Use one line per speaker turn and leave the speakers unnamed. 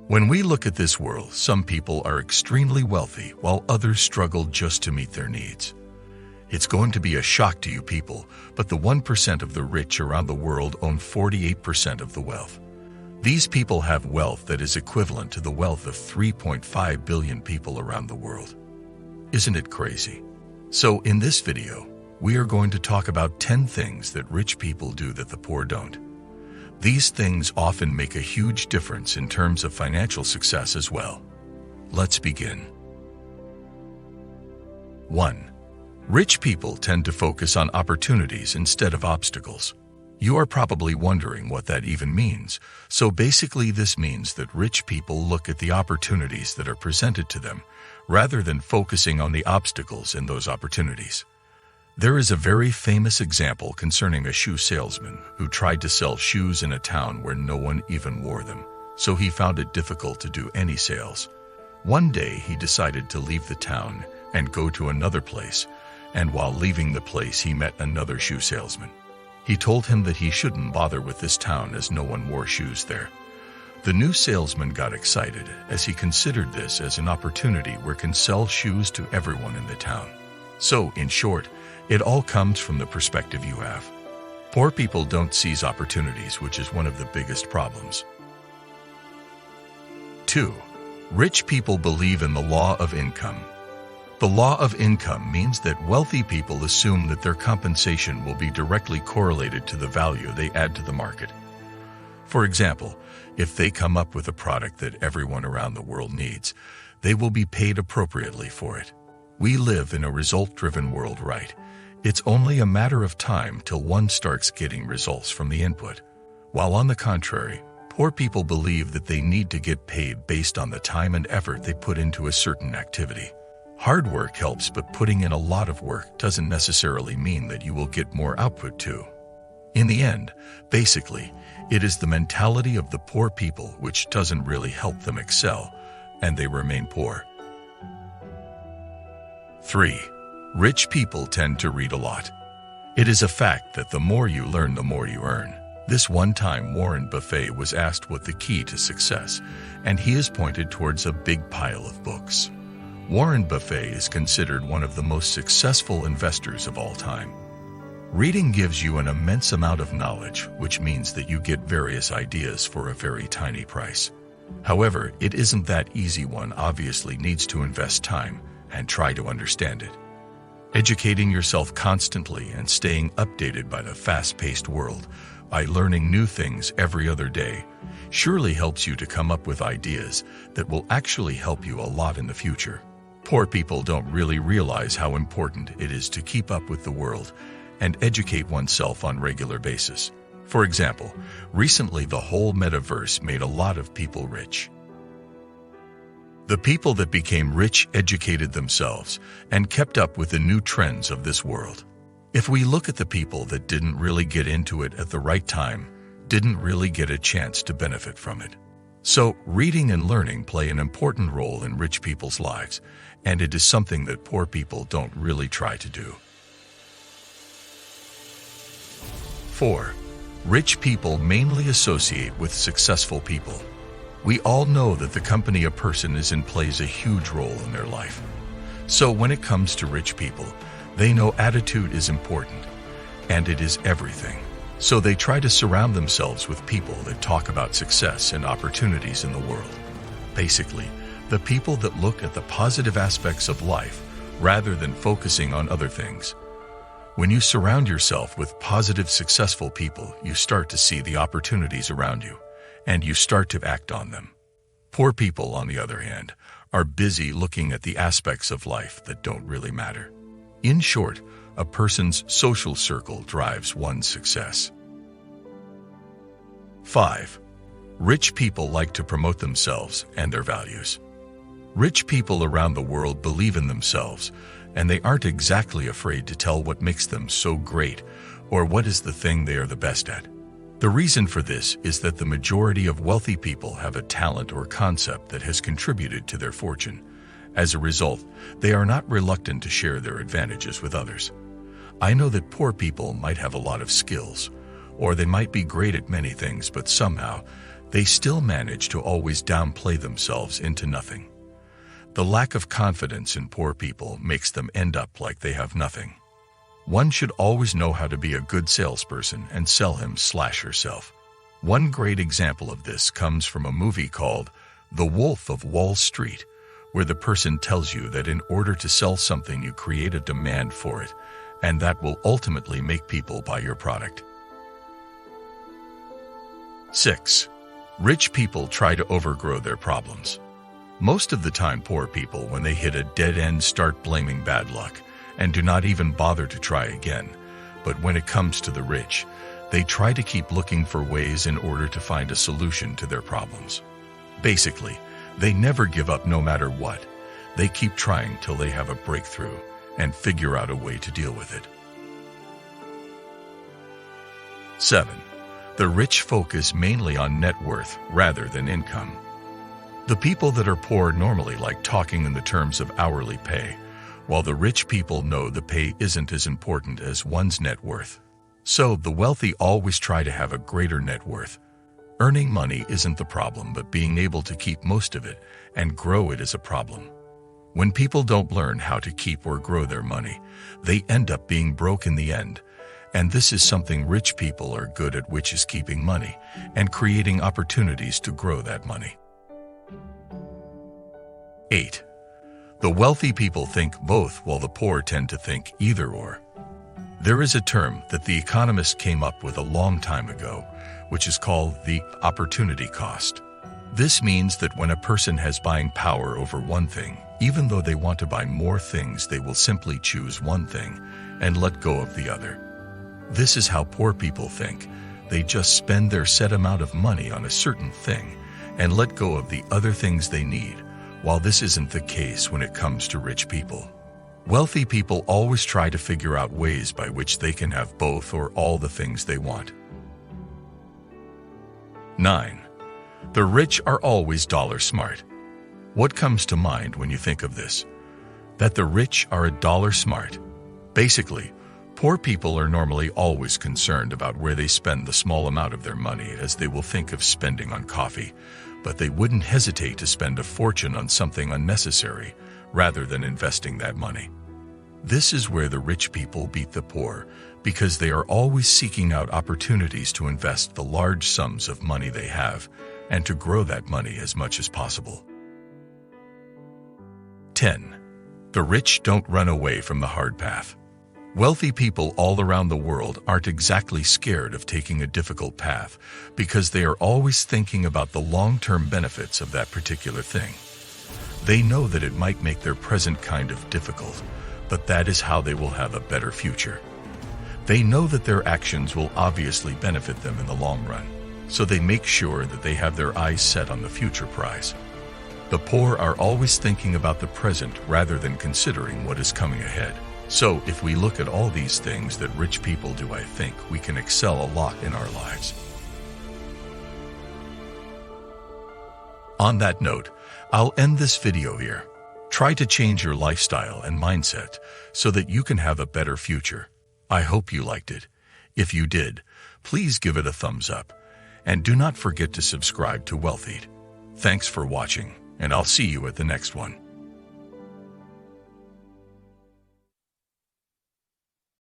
When we look at this world, some people are extremely wealthy while others struggle just to meet their needs. It's going to be a shock to you people, but the 1% of the rich around the world own 48% of the wealth. These people have wealth that is equivalent to the wealth of 3.5 billion people around the world. Isn't it crazy? So in this video, we are going to talk about 10 things that rich people do that the poor don't. These things often make a huge difference in terms of financial success as well. Let's begin. 1. Rich people tend to focus on opportunities instead of obstacles. You are probably wondering what that even means. So basically this means that rich people look at the opportunities that are presented to them, rather than focusing on the obstacles in those opportunities. There is a very famous example concerning a shoe salesman who tried to sell shoes in a town where no one even wore them, so he found it difficult to do any sales. One day he decided to leave the town and go to another place, and while leaving the place he met another shoe salesman. He told him that he shouldn't bother with this town as no one wore shoes there. The new salesman got excited as he considered this as an opportunity where can sell shoes to everyone in the town. So, in short, it all comes from the perspective you have. Poor people don't seize opportunities, which is one of the biggest problems. 2. Rich people believe in the law of income. The law of income means that wealthy people assume that their compensation will be directly correlated to the value they add to the market. For example, if they come up with a product that everyone around the world needs, they will be paid appropriately for it. We live in a result-driven world, right? It's only a matter of time till one starts getting results from the input. While on the contrary, poor people believe that they need to get paid based on the time and effort they put into a certain activity. Hard work helps, but putting in a lot of work doesn't necessarily mean that you will get more output too. In the end, basically, it is the mentality of the poor people which doesn't really help them excel, and they remain poor. 3. Rich people tend to read a lot. It is a fact that the more you learn, the more you earn. This one time Warren Buffett was asked what the key to success, and he is pointed towards a big pile of books. Warren Buffett is considered one of the most successful investors of all time. Reading gives you an immense amount of knowledge, which means that you get various ideas for a very tiny price. However, it isn't that easy. One obviously needs to invest time and try to understand it. Educating yourself constantly and staying updated by the fast-paced world by learning new things every other day surely helps you to come up with ideas that will actually help you a lot in the future. Poor people don't really realize how important it is to keep up with the world and educate oneself on a regular basis. For example, recently the whole metaverse made a lot of people rich. The people that became rich educated themselves and kept up with the new trends of this world. If we look at the people that didn't really get into it at the right time, didn't really get a chance to benefit from it. So, reading and learning play an important role in rich people's lives, and it is something that poor people don't really try to do. 4. Rich people mainly associate with successful people. We all know that the company a person is in plays a huge role in their life. So when it comes to rich people, they know attitude is important, and it is everything. So they try to surround themselves with people that talk about success and opportunities in the world. Basically, the people that look at the positive aspects of life rather than focusing on other things. When you surround yourself with positive, successful people, you start to see the opportunities around you, and you start to act on them. Poor people, on the other hand, are busy looking at the aspects of life that don't really matter. In short, a person's social circle drives one's success. 5. Rich people like to promote themselves and their values. Rich people around the world believe in themselves, and they aren't exactly afraid to tell what makes them so great or what is the thing they are the best at. The reason for this is that the majority of wealthy people have a talent or concept that has contributed to their fortune. As a result, they are not reluctant to share their advantages with others. I know that poor people might have a lot of skills, or they might be great at many things, but somehow they still manage to always downplay themselves into nothing. The lack of confidence in poor people makes them end up like they have nothing. One should always know how to be a good salesperson and sell him/herself. One great example of this comes from a movie called The Wolf of Wall Street, where the person tells you that in order to sell something you create a demand for it, and that will ultimately make people buy your product. 6. Rich people try to overgrow their problems. Most of the time, poor people, when they hit a dead end, start blaming bad luck and do not even bother to try again. But when it comes to the rich, they try to keep looking for ways in order to find a solution to their problems. Basically, they never give up no matter what. They keep trying till they have a breakthrough and figure out a way to deal with it. 7. The rich focus mainly on net worth rather than income. The people that are poor normally like talking in the terms of hourly pay, while the rich people know the pay isn't as important as one's net worth. So the wealthy always try to have a greater net worth. Earning money isn't the problem, but being able to keep most of it and grow it is a problem. When people don't learn how to keep or grow their money, they end up being broke in the end. And this is something rich people are good at, which is keeping money and creating opportunities to grow that money. 8. The wealthy people think both, while the poor tend to think either or. There is a term that the economists came up with a long time ago, which is called the opportunity cost. This means that when a person has buying power over one thing, even though they want to buy more things, they will simply choose one thing and let go of the other. This is how poor people think. They just spend their set amount of money on a certain thing and let go of the other things they need, while this isn't the case when it comes to rich people. Wealthy people always try to figure out ways by which they can have both or all the things they want. 9. The rich are always dollar smart. What comes to mind when you think of this? That the rich are a dollar smart. Basically, poor people are normally always concerned about where they spend the small amount of their money, as they will think of spending on coffee, but they wouldn't hesitate to spend a fortune on something unnecessary rather than investing that money. This is where the rich people beat the poor, because they are always seeking out opportunities to invest the large sums of money they have and to grow that money as much as possible. 10. The rich don't run away from the hard path. Wealthy people all around the world aren't exactly scared of taking a difficult path, because they are always thinking about the long-term benefits of that particular thing. They know that it might make their present kind of difficult, but that is how they will have a better future. They know that their actions will obviously benefit them in the long run, so they make sure that they have their eyes set on the future prize. The poor are always thinking about the present rather than considering what is coming ahead. So if we look at all these things that rich people do, I think we can excel a lot in our lives. On that note, I'll end this video here. Try to change your lifestyle and mindset so that you can have a better future. I hope you liked it. If you did, please give it a thumbs up. And do not forget to subscribe to Wealth Eat. Thanks for watching, and I'll see you at the next one.